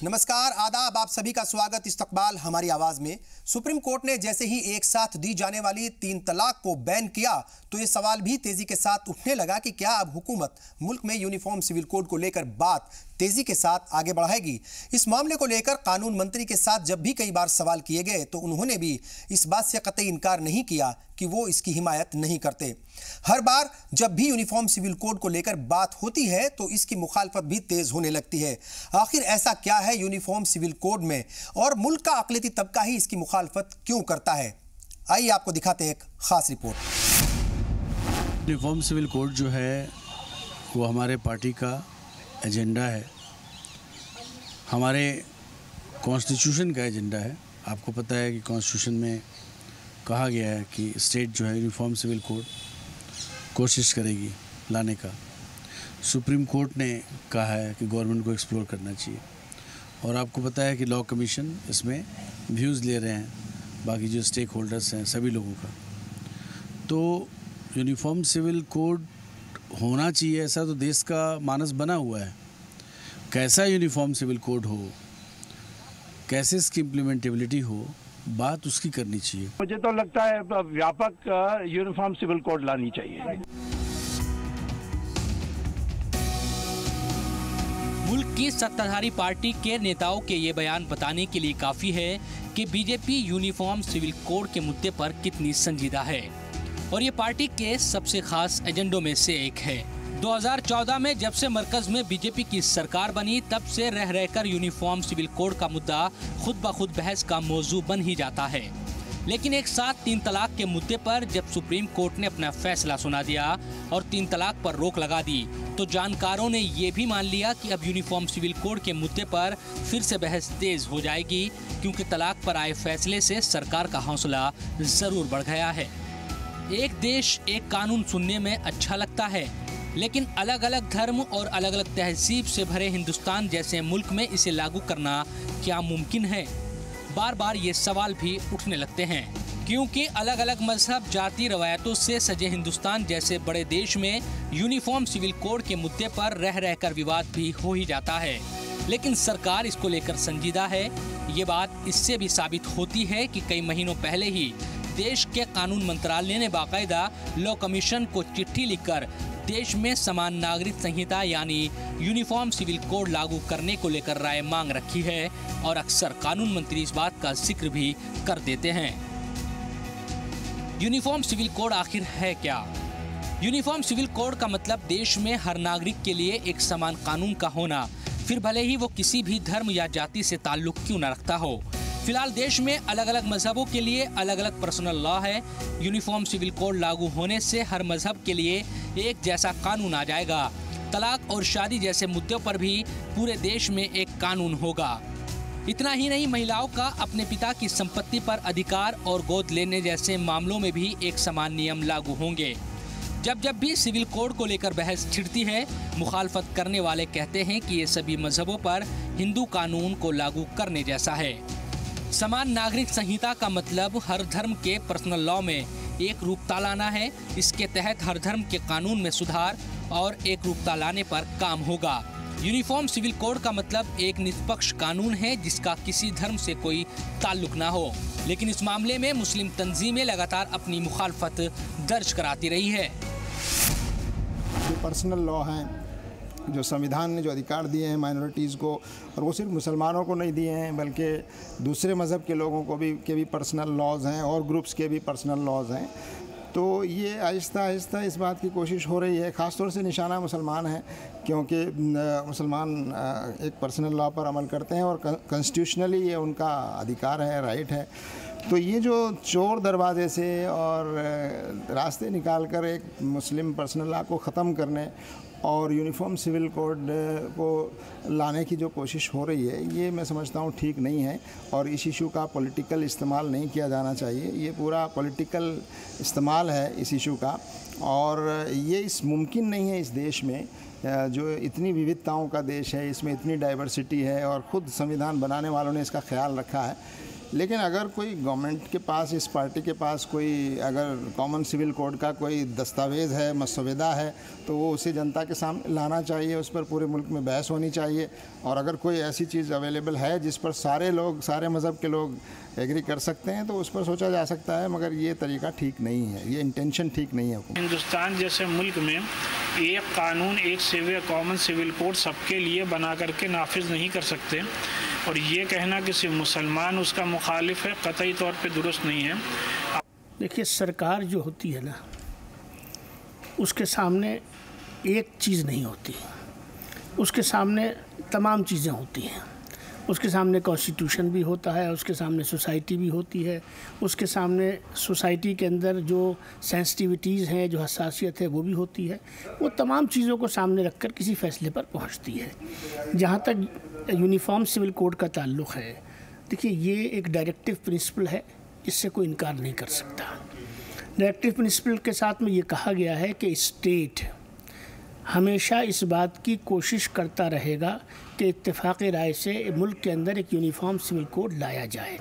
नमस्कार, आदाब, आप सभी का स्वागत इस्तकबाल हमारी आवाज में। सुप्रीम कोर्ट ने जैसे ही एक साथ दी जाने वाली 3 तलाक को बैन किया तो ये सवाल भी तेजी के साथ उठने लगा कि क्या अब हुकूमत मुल्क में यूनिफॉर्म सिविल कोड को लेकर बात तेजी के साथ आगे बढ़ाएगी। इस मामले को लेकर कानून मंत्री के साथ जब भी कई बार सवाल किए गए तो उन्होंने भी इस बात से कतई इनकार नहीं किया कि वो इसकी हिमायत नहीं करते। हर बार जब भी यूनिफॉर्म सिविल कोड को लेकर बात होती है तो इसकी मुखालफत भी तेज होने लगती है। आखिर ऐसा क्या है यूनिफॉर्म सिविल कोड में और मुल्क का अक़लियती तबका ही इसकी मुखालफत क्यों करता है? आइए आपको दिखाते हैं एक खास रिपोर्ट। यूनिफॉर्म सिविल कोड जो है वो हमारे पार्टी का एजेंडा है, हमारे कॉन्स्टिट्यूशन का एजेंडा है। आपको पता है कि कॉन्स्टिट्यूशन में कहा गया है कि स्टेट जो है यूनिफॉर्म सिविल कोड कोशिश करेगी लाने का। सुप्रीम कोर्ट ने कहा है कि गवर्नमेंट को एक्सप्लोर करना चाहिए और आपको पता है कि लॉ कमीशन इसमें व्यूज़ ले रहे हैं, बाकी जो स्टेक होल्डर्स हैं सभी लोगों का। तो यूनिफॉर्म सिविल कोड होना चाहिए, ऐसा तो देश का मानस बना हुआ है। कैसा यूनिफॉर्म सिविल कोड हो, कैसे इसकी इम्प्लीमेंटेबिलिटी हो, बात उसकी करनी चाहिए। मुझे तो लगता है व्यापक यूनिफॉर्म सिविल कोड लानी चाहिए। मुल्क की सत्ताधारी पार्टी के नेताओं के ये बयान बताने के लिए काफी है कि बीजेपी यूनिफॉर्म सिविल कोड के मुद्दे पर कितनी संजीदा है और ये पार्टी के सबसे खास एजेंडों में से एक है। 2014 में जब से मरकज में बीजेपी की सरकार बनी तब से रह रहकर यूनिफॉर्म सिविल कोड का मुद्दा खुद ब खुद बहस का मौजू बन ही जाता है। लेकिन एक साथ 3 तलाक के मुद्दे पर जब सुप्रीम कोर्ट ने अपना फैसला सुना दिया और 3 तलाक पर रोक लगा दी तो जानकारों ने ये भी मान लिया कि अब यूनिफॉर्म सिविल कोड के मुद्दे पर फिर से बहस तेज हो जाएगी, क्योंकि तलाक पर आए फैसले से सरकार का हौसला जरूर बढ़ गया है। एक देश एक कानून सुनने में अच्छा लगता है, लेकिन अलग अलग धर्म और अलग अलग तहजीब से भरे हिंदुस्तान जैसे मुल्क में इसे लागू करना क्या मुमकिन है? बार बार ये सवाल भी उठने लगते हैं, क्योंकि अलग अलग मजहब, जाति, रवायतों से सजे हिंदुस्तान जैसे बड़े देश में यूनिफॉर्म सिविल कोड के मुद्दे पर रह रहकर विवाद भी हो ही जाता है। लेकिन सरकार इसको लेकर संजीदा है। ये बात इससे भी साबित होती है कि कई महीनों पहले ही देश के कानून मंत्रालय ने बाकायदा लॉ कमीशन को चिट्ठी लिखकर देश में समान नागरिक संहिता यानी यूनिफॉर्म सिविल कोड लागू करने को लेकर राय मांग रखी है और अक्सर कानून मंत्री इस बात का जिक्र भी कर देते हैं। यूनिफॉर्म सिविल कोड आखिर है क्या? यूनिफॉर्म सिविल कोड का मतलब देश में हर नागरिक के लिए एक समान कानून का होना, फिर भले ही वो किसी भी धर्म या जाति से ताल्लुक क्यों न रखता हो। फिलहाल देश में अलग अलग मजहबों के लिए अलग अलग पर्सनल लॉ है। यूनिफॉर्म सिविल कोड लागू होने से हर मजहब के लिए एक जैसा कानून आ जाएगा। तलाक और शादी जैसे मुद्दों पर भी पूरे देश में एक कानून होगा। इतना ही नहीं, महिलाओं का अपने पिता की संपत्ति पर अधिकार और गोद लेने जैसे मामलों में भी एक समान नियम लागू होंगे। जब जब भी सिविल कोड को लेकर बहस छिड़ती है, मुखालफत करने वाले कहते हैं कि ये सभी मजहबों पर हिंदू कानून को लागू करने जैसा है। समान नागरिक संहिता का मतलब हर धर्म के पर्सनल लॉ में एक रूपता लाना है। इसके तहत हर धर्म के कानून में सुधार और एक रूपता लाने पर काम होगा। यूनिफॉर्म सिविल कोड का मतलब एक निष्पक्ष कानून है जिसका किसी धर्म से कोई ताल्लुक ना हो। लेकिन इस मामले में मुस्लिम तंजीमें लगातार अपनी मुखालफत दर्ज कराती रही है। जो पर्सनल लॉ हैं, जो संविधान ने जो अधिकार दिए हैं माइनॉरिटीज़ को, और वो सिर्फ मुसलमानों को नहीं दिए हैं बल्कि दूसरे मज़हब के लोगों को भी पर्सनल लॉज हैं और ग्रुप्स के भी पर्सनल लॉज हैं। तो ये आहिस्ता आहिस्ता इस बात की कोशिश हो रही है, ख़ास तौर से निशाना मुसलमान है, क्योंकि मुसलमान एक पर्सनल लॉ पर अमल करते हैं और कॉन्स्टिट्यूशनली ये उनका अधिकार है, राइट है। तो ये जो चोर दरवाजे से और रास्ते निकाल कर एक मुस्लिम पर्सनल लॉ को ख़त्म करने और यूनिफॉर्म सिविल कोड को लाने की जो कोशिश हो रही है, ये मैं समझता हूँ ठीक नहीं है और इस इशू का पॉलिटिकल इस्तेमाल नहीं किया जाना चाहिए। ये पूरा पॉलिटिकल इस्तेमाल है इस इशू का और ये मुमकिन नहीं है इस देश में, जो इतनी विविधताओं का देश है, इसमें इतनी डाइवर्सिटी है और ख़ुद संविधान बनाने वालों ने इसका ख्याल रखा है लेकिन अगर कोई गवर्नमेंट के पास, इस पार्टी के पास कोई अगर कॉमन सिविल कोड का कोई दस्तावेज़ है, मसवदा है, तो वो उसे जनता के सामने लाना चाहिए, उस पर पूरे मुल्क में बहस होनी चाहिए। और अगर कोई ऐसी चीज़ अवेलेबल है जिस पर सारे लोग, सारे मज़हब के लोग एग्री कर सकते हैं, तो उस पर सोचा जा सकता है, मगर ये तरीका ठीक नहीं है, ये इंटेंशन ठीक नहीं है। हिंदुस्तान जैसे मुल्क में एक कानून, एक सिविल कॉमन सिविल कोड सबके लिए बना करके नाफिज नहीं कर सकते, और ये कहना कि सिर्फ मुसलमान उसका मुखालिफ है, कतई तौर पे दुरुस्त नहीं है। देखिए, सरकार जो होती है ना, उसके सामने एक चीज़ नहीं होती, उसके सामने तमाम चीज़ें होती हैं। उसके सामने कॉन्स्टिट्यूशन भी होता है, उसके सामने सोसाइटी भी होती है, उसके सामने सोसाइटी के अंदर जो सेंसिटिविटीज़ हैं, जो हसासियत है, वो भी होती है। वो तमाम चीज़ों को सामने रखकर किसी फैसले पर पहुंचती है। जहाँ तक यूनिफॉर्म सिविल कोड का ताल्लुक़ है, देखिए, ये एक डायरेक्टिव प्रिंसिपल है, इससे कोई इनकार नहीं कर सकता। डायरेक्टिव प्रिंसिपल के साथ में ये कहा गया है कि स्टेट हमेशा इस बात की कोशिश करता रहेगा कि इत्तेफाक़ी राय से मुल्क के अंदर एक यूनिफॉर्म सिविल कोड लाया जाए।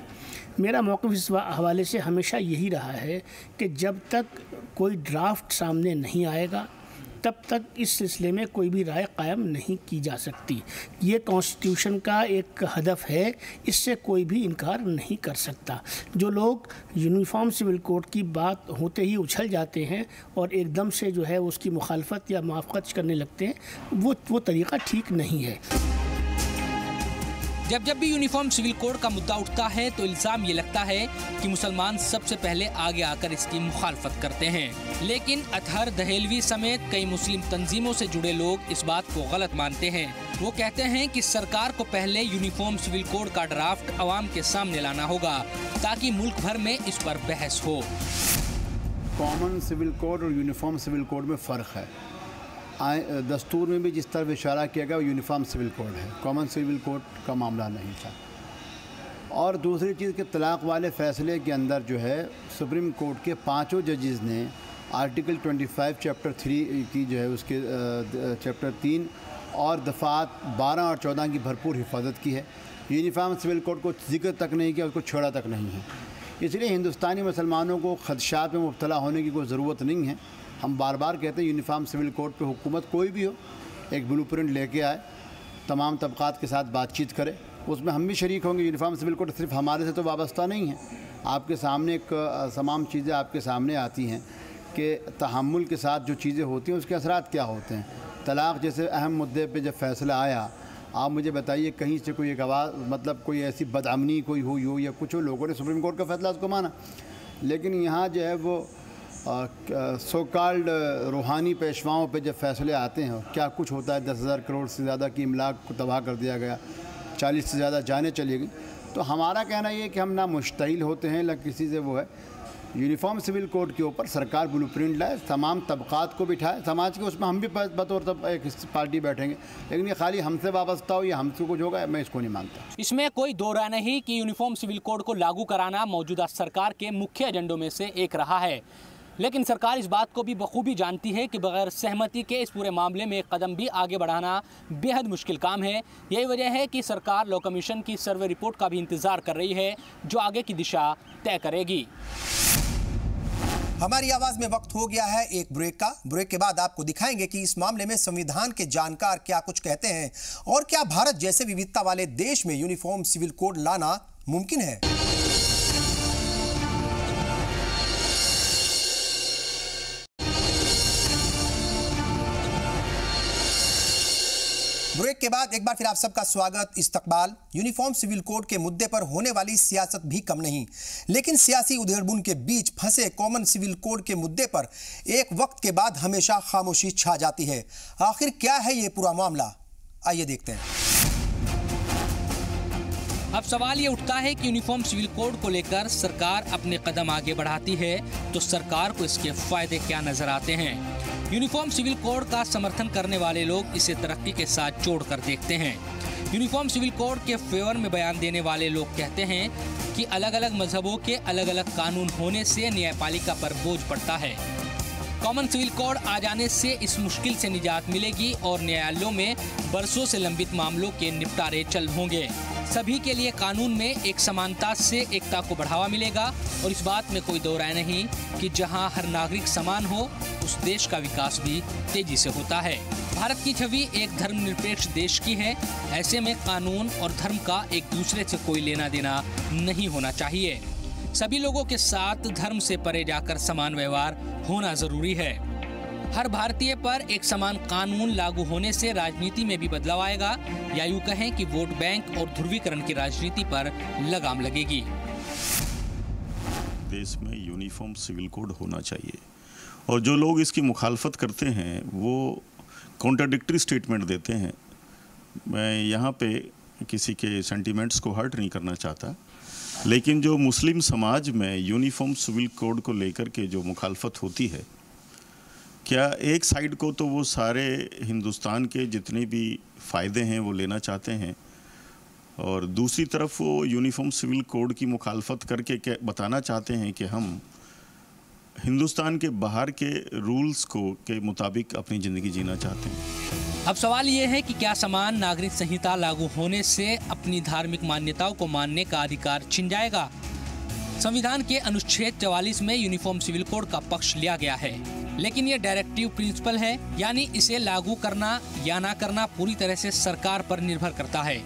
मेरा मौक़िफ़ इस हवाले से हमेशा यही रहा है कि जब तक कोई ड्राफ्ट सामने नहीं आएगा, तब तक इस सिलसिले में कोई भी राय कायम नहीं की जा सकती। ये कॉन्स्टिट्यूशन का एक हदफ है, इससे कोई भी इनकार नहीं कर सकता। जो लोग यूनिफॉर्म सिविल कोड की बात होते ही उछल जाते हैं और एकदम से जो है उसकी मुखालफत या मुआफ़क़त करने लगते हैं, वो तरीक़ा ठीक नहीं है। जब भी यूनिफॉर्म सिविल कोड का मुद्दा उठता है तो इल्ज़ाम ये लगता है कि मुसलमान सबसे पहले आगे आकर इसकी मुखालफत करते हैं। लेकिन अतहर दहेलवी समेत कई मुस्लिम तंजीमों से जुड़े लोग इस बात को गलत मानते हैं। वो कहते हैं कि सरकार को पहले यूनिफॉर्म सिविल कोड का ड्राफ्ट अवाम के सामने लाना होगा ताकि मुल्क भर में इस पर बहस हो। कॉमन सिविल कोड और यूनिफॉर्म सिविल कोड में फ़र्क है। दस्तूर में भी जिस तरह इशारा किया गया वो यूनिफॉर्म सिविल कोड है, कॉमन सिविल कोड का मामला नहीं था। और दूसरी चीज़ के तलाक़ वाले फ़ैसले के अंदर जो है सुप्रीम कोर्ट के 5 जजेज़ ने आर्टिकल 25 चैप्टर 3 की जो है उसके चैप्टर 3 और दफ़ात 12 और 14 की भरपूर हिफाजत की है। यूनिफॉर्म सिविल कोड को जिक्र तक नहीं किया, उसको छोड़ा तक नहीं है। इसलिए हिंदुस्तानी मुसलमानों को ख़दशात में मुब्तला होने की कोई ज़रूरत नहीं है। हम बार बार कहते हैं यूनिफॉर्म सिविल कोड पे हुकूमत कोई भी हो, एक ब्लूप्रिंट लेके आए, तमाम तबक़ात के साथ बातचीत करे, उसमें हम भी शरीक होंगे। यूनिफॉर्म सिविल कोड सिर्फ हमारे से तो वाबस्ता नहीं है। आपके सामने एक तमाम चीज़ें आपके सामने आती हैं कि तहम्मुल के साथ जो चीज़ें होती हैं उसके असरात क्या होते हैं। तलाक़ जैसे अहम मुद्दे पे जब फ़ैसला आया, आप मुझे बताइए कहीं से कोई एक आवाज़, मतलब कोई ऐसी बदअमनी कोई हुई हो या कुछ हो, लोगों ने सुप्रीम कोर्ट का फ़ैसला उसको माना। लेकिन यहाँ जो है वो सो कॉल्ड रूहानी पेशवाओं पे जब फ़ैसले आते हैं, क्या कुछ होता है। 10,000 करोड़ से ज़्यादा की इमलाक को तबाह कर दिया गया, 40 से ज़्यादा जानें चली गई। तो हमारा कहना ये कि हम ना मुश्तइल होते हैं ना किसी से वो है। यूनिफॉर्म सिविल कोड के ऊपर सरकार ब्लूप्रिंट लाए, तमाम तबक़ात को बिठाए समाज के, उसमें हम भी बतौर तब एक पार्टी बैठेंगे। लेकिन ये खाली हमसे वाबस्ता हो या हमसे कुछ होगा, मैं इसको नहीं मानता। इसमें कोई दो राय नहीं कि यूनिफॉर्म सिविल कोड को लागू कराना मौजूदा सरकार के मुख्य एजेंडों में से एक रहा है। लेकिन सरकार इस बात को भी बखूबी जानती है कि बगैर सहमति के इस पूरे मामले में एक कदम भी आगे बढ़ाना बेहद मुश्किल काम है। यही वजह है कि सरकार लॉ कमीशन की सर्वे रिपोर्ट का भी इंतज़ार कर रही है, जो आगे की दिशा तय करेगी। हमारी आवाज में वक्त हो गया है एक ब्रेक का। ब्रेक के बाद आपको दिखाएंगे कि इस मामले में संविधान के जानकार क्या कुछ कहते हैं और क्या भारत जैसे विविधता वाले देश में यूनिफॉर्म सिविल कोड लाना मुमकिन है। ब्रेक के बाद एक बार फिर आप सबका स्वागत। इस्तकबाल। यूनिफॉर्म सिविल कोड के मुद्दे पर होने वाली सियासत भी कम नहीं, लेकिन सियासी उधेड़बुन के बीच फंसे कॉमन सिविल कोड के मुद्दे पर एक वक्त के बाद हमेशा खामोशी छा जाती है। आखिर क्या है ये पूरा मामला, आइए देखते हैं। अब सवाल ये उठता है कि यूनिफॉर्म सिविल कोड को लेकर सरकार अपने कदम आगे बढ़ाती है तो सरकार को इसके फायदे क्या नजर आते हैं। यूनिफॉर्म सिविल कोड का समर्थन करने वाले लोग इसे तरक्की के साथ जोड़कर देखते हैं। यूनिफॉर्म सिविल कोड के फेवर में बयान देने वाले लोग कहते हैं कि अलग अलग मजहबों के अलग अलग कानून होने से न्यायपालिका पर बोझ पड़ता है। कॉमन सिविल कोड आ जाने से इस मुश्किल से निजात मिलेगी और न्यायालयों में बरसों से लंबित मामलों के निपटारे चल होंगे। सभी के लिए कानून में एक समानता से एकता को बढ़ावा मिलेगा और इस बात में कोई दो राय नहीं कि जहां हर नागरिक समान हो उस देश का विकास भी तेजी से होता है। भारत की छवि एक धर्मनिरपेक्ष देश की है। ऐसे में कानून और धर्म का एक दूसरे से कोई लेना देना नहीं होना चाहिए। सभी लोगों के साथ धर्म से परे जाकर समान व्यवहार होना जरूरी है। हर भारतीय पर एक समान कानून लागू होने से राजनीति में भी बदलाव आएगा, या यूं कहें कि वोट बैंक और ध्रुवीकरण की राजनीति पर लगाम लगेगी। देश में यूनिफॉर्म सिविल कोड होना चाहिए और जो लोग इसकी मुखालफत करते हैं वो कॉन्ट्राडिक्टरी स्टेटमेंट देते हैं। मैं यहाँ पे किसी के सेंटिमेंट्स को हर्ट नहीं करना चाहता, लेकिन जो मुस्लिम समाज में यूनिफॉर्म सिविल कोड को लेकर के जो मुखालफत होती है, क्या एक साइड को तो वो सारे हिंदुस्तान के जितने भी फ़ायदे हैं वो लेना चाहते हैं और दूसरी तरफ वो यूनिफॉर्म सिविल कोड की मुखालफत करके क्या बताना चाहते हैं कि हम हिंदुस्तान के बाहर के रूल्स को के मुताबिक अपनी ज़िंदगी जीना चाहते हैं। अब सवाल ये है कि क्या समान नागरिक संहिता लागू होने से अपनी धार्मिक मान्यताओं को मानने का अधिकार छिन जाएगा? संविधान के अनुच्छेद 44 में यूनिफॉर्म सिविल कोड का पक्ष लिया गया है, लेकिन ये डायरेक्टिव प्रिंसिपल है, यानी इसे लागू करना या ना करना पूरी तरह से सरकार पर निर्भर करता है।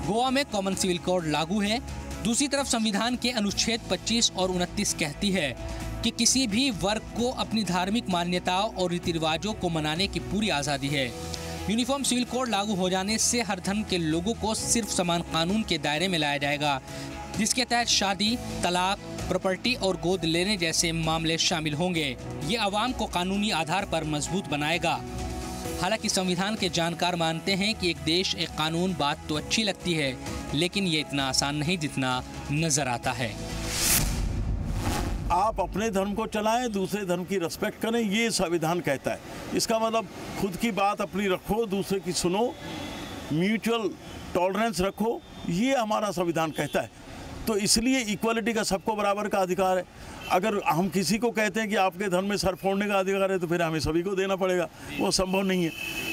गोवा में कॉमन सिविल कोड लागू है। दूसरी तरफ संविधान के अनुच्छेद 25 और 29 कहती है कि किसी भी वर्ग को अपनी धार्मिक मान्यताओं और रीति रिवाजों को मनाने की पूरी आज़ादी है। यूनिफॉर्म सिविल कोड लागू हो जाने से हर धर्म के लोगों को सिर्फ समान कानून के दायरे में लाया जाएगा, जिसके तहत शादी, तलाक, प्रॉपर्टी और गोद लेने जैसे मामले शामिल होंगे। ये आवाम को कानूनी आधार पर मजबूत बनाएगा। हालांकि संविधान के जानकार मानते हैं कि एक देश एक कानून बात तो अच्छी लगती है, लेकिन ये इतना आसान नहीं जितना नजर आता है। आप अपने धर्म को चलाएं, दूसरे धर्म की रिस्पेक्ट करें, ये संविधान कहता है। इसका मतलब खुद की बात अपनी रखो, दूसरे की सुनो, म्यूचुअल टॉलरेंस रखो, ये हमारा संविधान कहता है। तो इसलिए इक्वलिटी का सबको बराबर का अधिकार है। अगर हम किसी को कहते हैं कि आपके धर्म में सर फोड़ने का अधिकार है तो फिर हमें सभी को देना पड़ेगा, वो संभव नहीं है।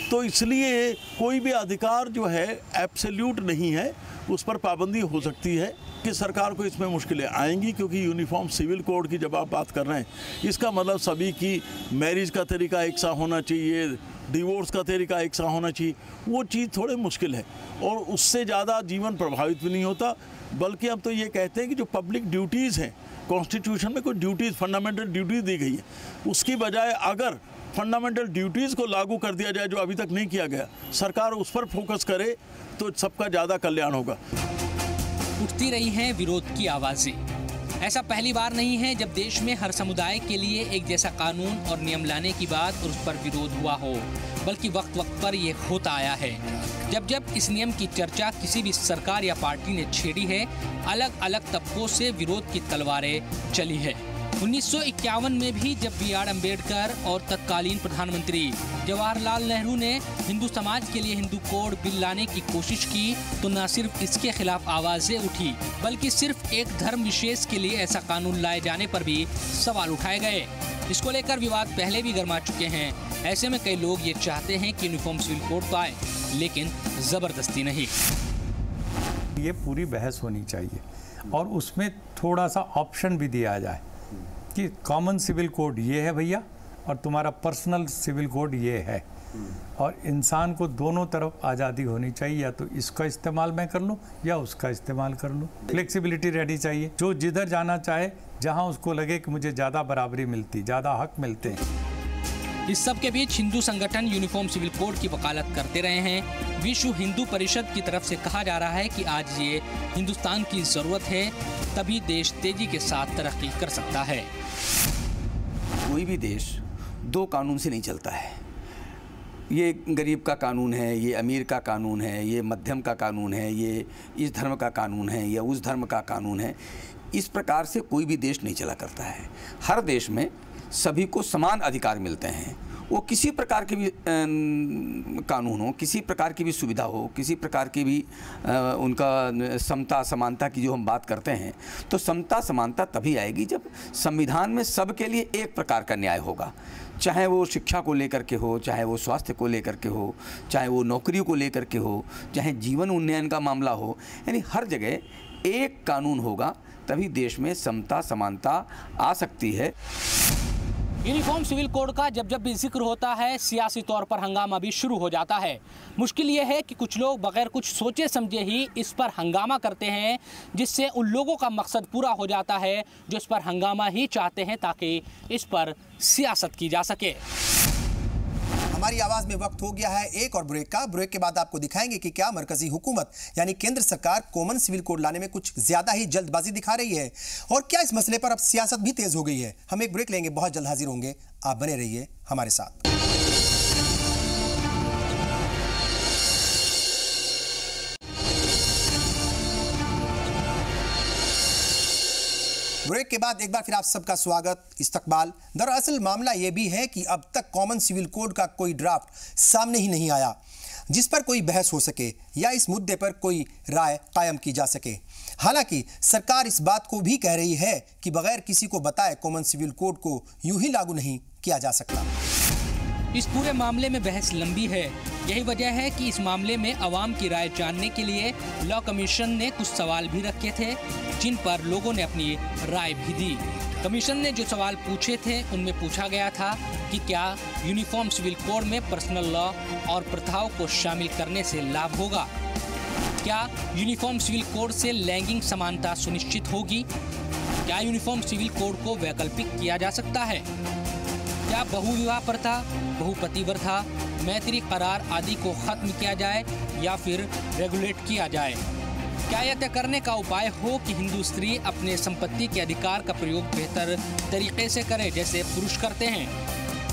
तो इसलिए कोई भी अधिकार जो है एब्सोल्यूट नहीं है, उस पर पाबंदी हो सकती है कि सरकार को इसमें मुश्किलें आएंगी, क्योंकि यूनिफॉर्म सिविल कोड की जब आप बात कर रहे हैं, इसका मतलब सभी की मैरिज का तरीका एक सा होना चाहिए, डिवोर्स का तरीका एक सा होना चाहिए, वो चीज़ थोड़े मुश्किल है और उससे ज़्यादा जीवन प्रभावित भी नहीं होता। बल्कि हम तो ये कहते हैं कि जो पब्लिक ड्यूटीज़ हैं, कॉन्स्टिट्यूशन में कोई ड्यूटीज़, फंडामेंटल ड्यूटीज़ दी गई है, उसकी बजाय अगर फंडामेंटल ड्यूटीज़ को लागू कर दिया जाए जो अभी तक नहीं किया गया, सरकार उस पर फोकस करे तो सबका ज़्यादा कल्याण होगा। उठती रही हैं विरोध की आवाज़ें। ऐसा पहली बार नहीं है जब देश में हर समुदाय के लिए एक जैसा कानून और नियम लाने की बात और उस पर विरोध हुआ हो, बल्कि वक्त वक्त पर ये होता आया है। जब जब इस नियम की चर्चा किसी भी सरकार या पार्टी ने छेड़ी है, अलग अलग तबकों से विरोध की तलवारें चली है। 1951 में भी जब B.R. अम्बेडकर और तत्कालीन प्रधानमंत्री जवाहरलाल नेहरू ने हिंदू समाज के लिए हिंदू कोड बिल लाने की कोशिश की, तो न सिर्फ इसके खिलाफ आवाजें उठी, बल्कि सिर्फ एक धर्म विशेष के लिए ऐसा कानून लाए जाने पर भी सवाल उठाए गए। इसको लेकर विवाद पहले भी गर्मा चुके हैं। ऐसे में कई लोग ये चाहते हैं कि यूनिफॉर्म सिविल कोड पाए, लेकिन जबरदस्ती नहीं। ये पूरी बहस होनी चाहिए और उसमें थोड़ा सा ऑप्शन भी दिया जाए कि कॉमन सिविल कोड ये है भैया और तुम्हारा पर्सनल सिविल कोड ये है, और इंसान को दोनों तरफ आज़ादी होनी चाहिए, या तो इसका इस्तेमाल मैं कर लूँ या उसका इस्तेमाल कर लूँ। फ्लेक्सिबिलिटी रहनी चाहिए, जो जिधर जाना चाहे, जहाँ उसको लगे कि मुझे ज़्यादा बराबरी मिलती, ज़्यादा हक मिलते हैं। इस सब के बीच हिंदू संगठन यूनिफॉर्म सिविल कोड की वकालत करते रहे हैं। विश्व हिंदू परिषद की तरफ से कहा जा रहा है कि आज ये हिंदुस्तान की ज़रूरत है, तभी देश तेजी के साथ तरक्की कर सकता है। कोई भी देश दो कानून से नहीं चलता है। ये गरीब का कानून है, ये अमीर का कानून है, ये मध्यम का कानून है, ये इस धर्म का कानून है या उस धर्म का कानून है। इस प्रकार से कोई भी देश नहीं चला करता है। हर देश में सभी को समान अधिकार मिलते हैं वो किसी प्रकार के भी कानून हो, किसी प्रकार की भी सुविधा हो, किसी प्रकार की भी उनका समता समानता की जो हम बात करते हैं, तो समता समानता तभी आएगी जब संविधान में सबके लिए एक प्रकार का न्याय होगा। चाहे वो शिक्षा को लेकर के हो, चाहे वो स्वास्थ्य को लेकर के हो, चाहे वो नौकरी को लेकर के हो, चाहे जीवन उन्नयन का मामला हो, यानी हर जगह एक कानून होगा तभी देश में समता समानता आ सकती है। यूनिफॉर्म सिविल कोड का जब जब भी जिक्र होता है सियासी तौर पर हंगामा भी शुरू हो जाता है। मुश्किल ये है कि कुछ लोग बगैर कुछ सोचे समझे ही इस पर हंगामा करते हैं, जिससे उन लोगों का मकसद पूरा हो जाता है जो इस पर हंगामा ही चाहते हैं ताकि इस पर सियासत की जा सके। हमारी आवाज में वक्त हो गया है एक और ब्रेक का। ब्रेक के बाद आपको दिखाएंगे कि क्या मरकजी हुकूमत यानी केंद्र सरकार कॉमन सिविल कोड लाने में कुछ ज्यादा ही जल्दबाजी दिखा रही है और क्या इस मसले पर अब सियासत भी तेज हो गई है। हम एक ब्रेक लेंगे, बहुत जल्द हाजिर होंगे। आप बने रहिए हमारे साथ। ब्रेक के बाद एक बार फिर आप सबका स्वागत, इस्तकबाल। दरअसल मामला यह भी है कि अब तक कॉमन सिविल कोड का कोई ड्राफ्ट सामने ही नहीं आया जिस पर कोई बहस हो सके या इस मुद्दे पर कोई राय कायम की जा सके। हालांकि सरकार इस बात को भी कह रही है कि बगैर किसी को बताए कॉमन सिविल कोड को यूं ही लागू नहीं किया जा सकता। इस पूरे मामले में बहस लंबी है। यही वजह है कि इस मामले में अवाम की राय जानने के लिए लॉ कमीशन ने कुछ सवाल भी रखे थे, जिन पर लोगों ने अपनी राय भी दी। कमीशन ने जो सवाल पूछे थे उनमें पूछा गया था कि क्या यूनिफॉर्म सिविल कोड में पर्सनल लॉ और प्रथाओं को शामिल करने से लाभ होगा? क्या यूनिफॉर्म सिविल कोड से लैंगिक समानता सुनिश्चित होगी? क्या यूनिफॉर्म सिविल कोड को वैकल्पिक किया जा सकता है? क्या बहुविवाह प्रथा, बहुपतिव्रता, मैत्री करार आदि को खत्म किया जाए या फिर रेगुलेट किया जाए? क्या यह तय करने का उपाय हो कि हिंदू स्त्री अपने संपत्ति के अधिकार का प्रयोग बेहतर तरीके से करे जैसे पुरुष करते हैं?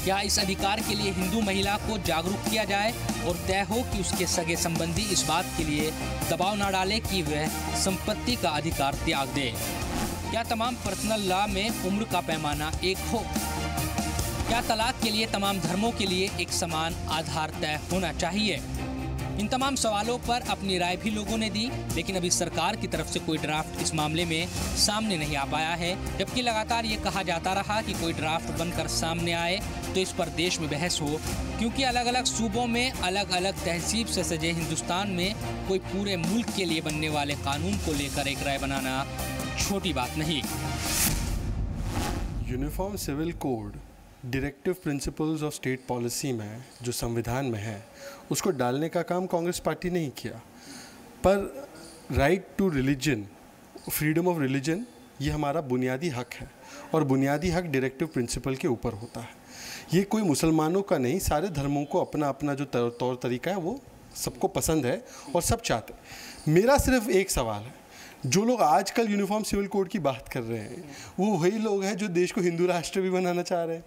क्या इस अधिकार के लिए हिंदू महिला को जागरूक किया जाए और तय हो कि उसके सगे संबंधी इस बात के लिए दबाव न डाले कि वह संपत्ति का अधिकार त्याग दे? क्या तमाम पर्सनल लॉ में उम्र का पैमाना एक हो? क्या तलाक के लिए तमाम धर्मों के लिए एक समान आधार तय होना चाहिए? इन तमाम सवालों पर अपनी राय भी लोगों ने दी, लेकिन अभी सरकार की तरफ से कोई ड्राफ्ट इस मामले में सामने नहीं आ पाया है। जबकि लगातार ये कहा जाता रहा कि कोई ड्राफ्ट बनकर सामने आए तो इस पर देश में बहस हो, क्योंकि अलग अलग सूबों में अलग अलग तहसीब से सजे हिंदुस्तान में कोई पूरे मुल्क के लिए बनने वाले कानून को लेकर एक राय बनाना छोटी बात नहीं। Uniform civil code directive principles of state policy में जो संविधान में है उसको डालने का काम कांग्रेस पार्टी ने ही किया, पर right to religion, freedom of religion, ये हमारा बुनियादी हक है और बुनियादी हक डायरेक्टिव प्रिंसिपल के ऊपर होता है। ये कोई मुसलमानों का नहीं, सारे धर्मों को अपना अपना जो तौर तरीका है वो सबको पसंद है और सब चाहते हैं। मेरा सिर्फ एक सवाल है, जो लोग आजकल यूनिफॉर्म सिविल कोड की बात कर रहे हैं वो वही लोग हैं जो देश को हिंदू राष्ट्र भी बनाना चाह रहे हैं,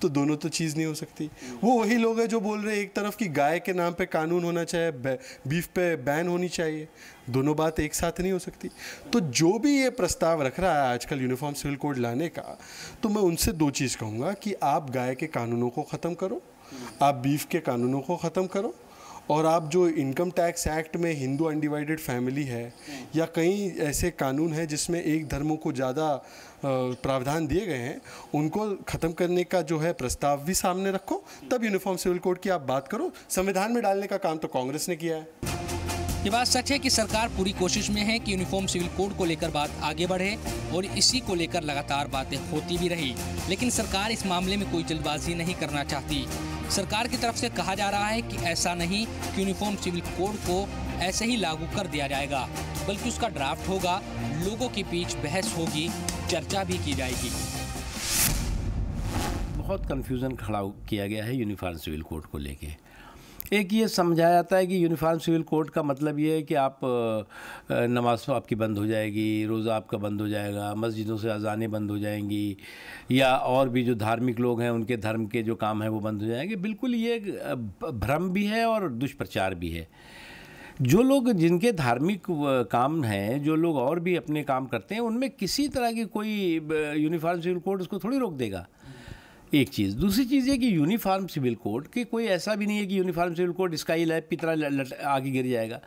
तो दोनों तो चीज़ नहीं हो सकती। वो वही लोग हैं जो बोल रहे हैं एक तरफ की गाय के नाम पे कानून होना चाहिए, बीफ पे बैन होनी चाहिए, दोनों बात एक साथ नहीं हो सकती। तो जो भी ये प्रस्ताव रख रहा है आजकल यूनिफॉर्म सिविल कोड लाने का, तो मैं उनसे दो चीज़ कहूँगा कि आप गाय के कानूनों को ख़त्म करो, आप बीफ के कानूनों को ख़त्म करो, और आप जो इनकम टैक्स एक्ट में हिंदू अनडिवाइडेड फैमिली है या कई ऐसे कानून हैं जिसमें एक धर्मों को ज़्यादा प्रावधान दिए गए हैं, उनको ख़त्म करने का जो है प्रस्ताव भी सामने रखो, तब यूनिफॉर्म सिविल कोड की आप बात करो। संविधान में डालने का काम तो कांग्रेस ने किया है। ये बात सच है कि सरकार पूरी कोशिश में है कि यूनिफॉर्म सिविल कोड को लेकर बात आगे बढ़े और इसी को लेकर लगातार बातें होती भी रही, लेकिन सरकार इस मामले में कोई जल्दबाजी नहीं करना चाहती। सरकार की तरफ से कहा जा रहा है कि ऐसा नहीं कि यूनिफॉर्म सिविल कोड को ऐसे ही लागू कर दिया जाएगा, बल्कि उसका ड्राफ्ट होगा, लोगों के बीच बहस होगी, चर्चा भी की जाएगी। बहुत कन्फ्यूज़न खड़ा किया गया है यूनिफॉर्म सिविल कोड को लेके। एक ये समझाया जाता है कि यूनिफॉर्म सिविल कोड का मतलब ये है कि आप नमाज आपकी बंद हो जाएगी, रोज़ा आपका बंद हो जाएगा, मस्जिदों से अजानें बंद हो जाएंगी, या और भी जो धार्मिक लोग हैं उनके धर्म के जो काम हैं वो बंद हो जाएंगे। बिल्कुल ये भ्रम भी है और दुष्प्रचार भी है। जो लोग जिनके धार्मिक काम हैं, जो लोग और भी अपने काम करते हैं, उनमें किसी तरह की कोई यूनिफॉर्म सिविल कोड उसको थोड़ी रोक देगा। एक चीज़। दूसरी चीज़ ये कि यूनिफॉर्म सिविल कोड कि कोई ऐसा भी नहीं है कि uniform civil code Skylab की तरह आगे गिर जाएगा।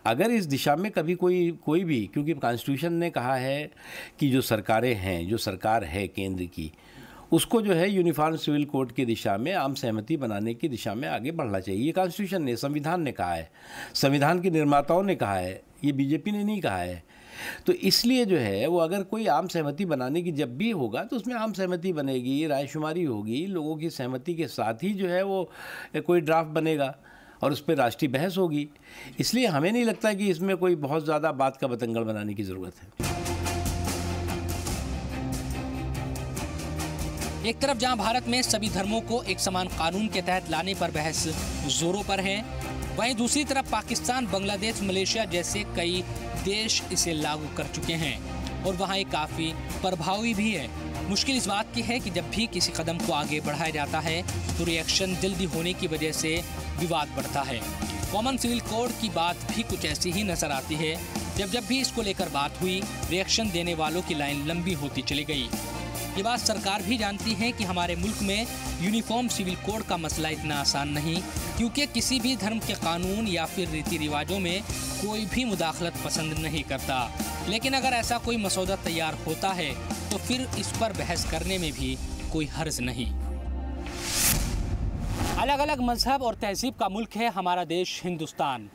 अगर इस दिशा में कभी कोई भी, क्योंकि कॉन्स्टिट्यूशन ने कहा है कि जो सरकारें हैं, जो सरकार है केंद्र की, उसको जो है यूनिफॉर्म सिविल कोड की दिशा में आम सहमति बनाने की दिशा में आगे बढ़ना चाहिए। ये कॉन्स्टिट्यूशन ने, संविधान ने कहा है, संविधान के निर्माताओं ने कहा है, ये बीजेपी ने नहीं कहा है। तो इसलिए जो है वो अगर कोई आम सहमति बनाने की जब भी होगा तो उसमें आम सहमति बनेगी, रायशुमारी होगी, लोगों की सहमति के साथ ही जो है वो कोई ड्राफ्ट बनेगा और उस पर राष्ट्रीय बहस होगी। इसलिए हमें नहीं लगता कि इसमें कोई बहुत ज़्यादा बात का बतंगड़ बनाने की ज़रूरत है। एक तरफ जहां भारत में सभी धर्मों को एक समान कानून के तहत लाने पर बहस जोरों पर है, वहीं दूसरी तरफ पाकिस्तान, बांग्लादेश, मलेशिया जैसे कई देश इसे लागू कर चुके हैं और वहां ये काफ़ी प्रभावी भी है। मुश्किल इस बात की है कि जब भी किसी कदम को आगे बढ़ाया जाता है तो रिएक्शन जल्दी होने की वजह से विवाद बढ़ता है। कॉमन सिविल कोड की बात भी कुछ ऐसी ही नजर आती है। जब भी इसको लेकर बात हुई, रिएक्शन देने वालों की लाइन लंबी होती चली गई। ये बात सरकार भी जानती है कि हमारे मुल्क में यूनिफॉर्म सिविल कोड का मसला इतना आसान नहीं, क्योंकि किसी भी धर्म के कानून या फिर रीति रिवाजों में कोई भी मुदाखलत पसंद नहीं करता। लेकिन अगर ऐसा कोई मसौदा तैयार होता है तो फिर इस पर बहस करने में भी कोई हर्ज नहीं। अलग अलग मजहब और तहजीब का मुल्क है हमारा देश हिंदुस्तान।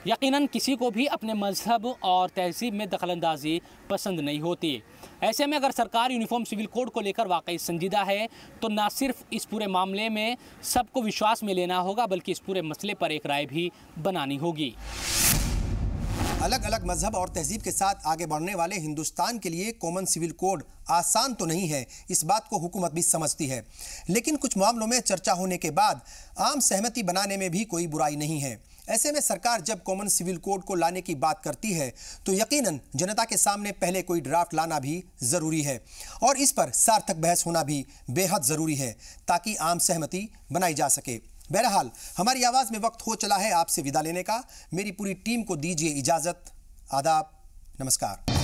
यकीनन किसी को भी अपने मजहब और तहजीब में दखलंदाजी पसंद नहीं होती। ऐसे में अगर सरकार यूनिफॉर्म सिविल कोड को लेकर वाकई संजीदा है तो ना सिर्फ इस पूरे मामले में सबको विश्वास में लेना होगा, बल्कि इस पूरे मसले पर एक राय भी बनानी होगी। अलग अलग मजहब और तहजीब के साथ आगे बढ़ने वाले हिंदुस्तान के लिए कॉमन सिविल कोड आसान तो नहीं है, इस बात को हुकूमत भी समझती है। लेकिन कुछ मामलों में चर्चा होने के बाद आम सहमति बनाने में भी कोई बुराई नहीं है। ऐसे में सरकार जब कॉमन सिविल कोड को लाने की बात करती है तो यकीनन जनता के सामने पहले कोई ड्राफ्ट लाना भी ज़रूरी है और इस पर सार्थक बहस होना भी बेहद ज़रूरी है ताकि आम सहमति बनाई जा सके। बहरहाल हमारी आवाज़ में वक्त हो चला है आपसे विदा लेने का। मेरी पूरी टीम को दीजिए इजाज़त। आदाब, नमस्कार।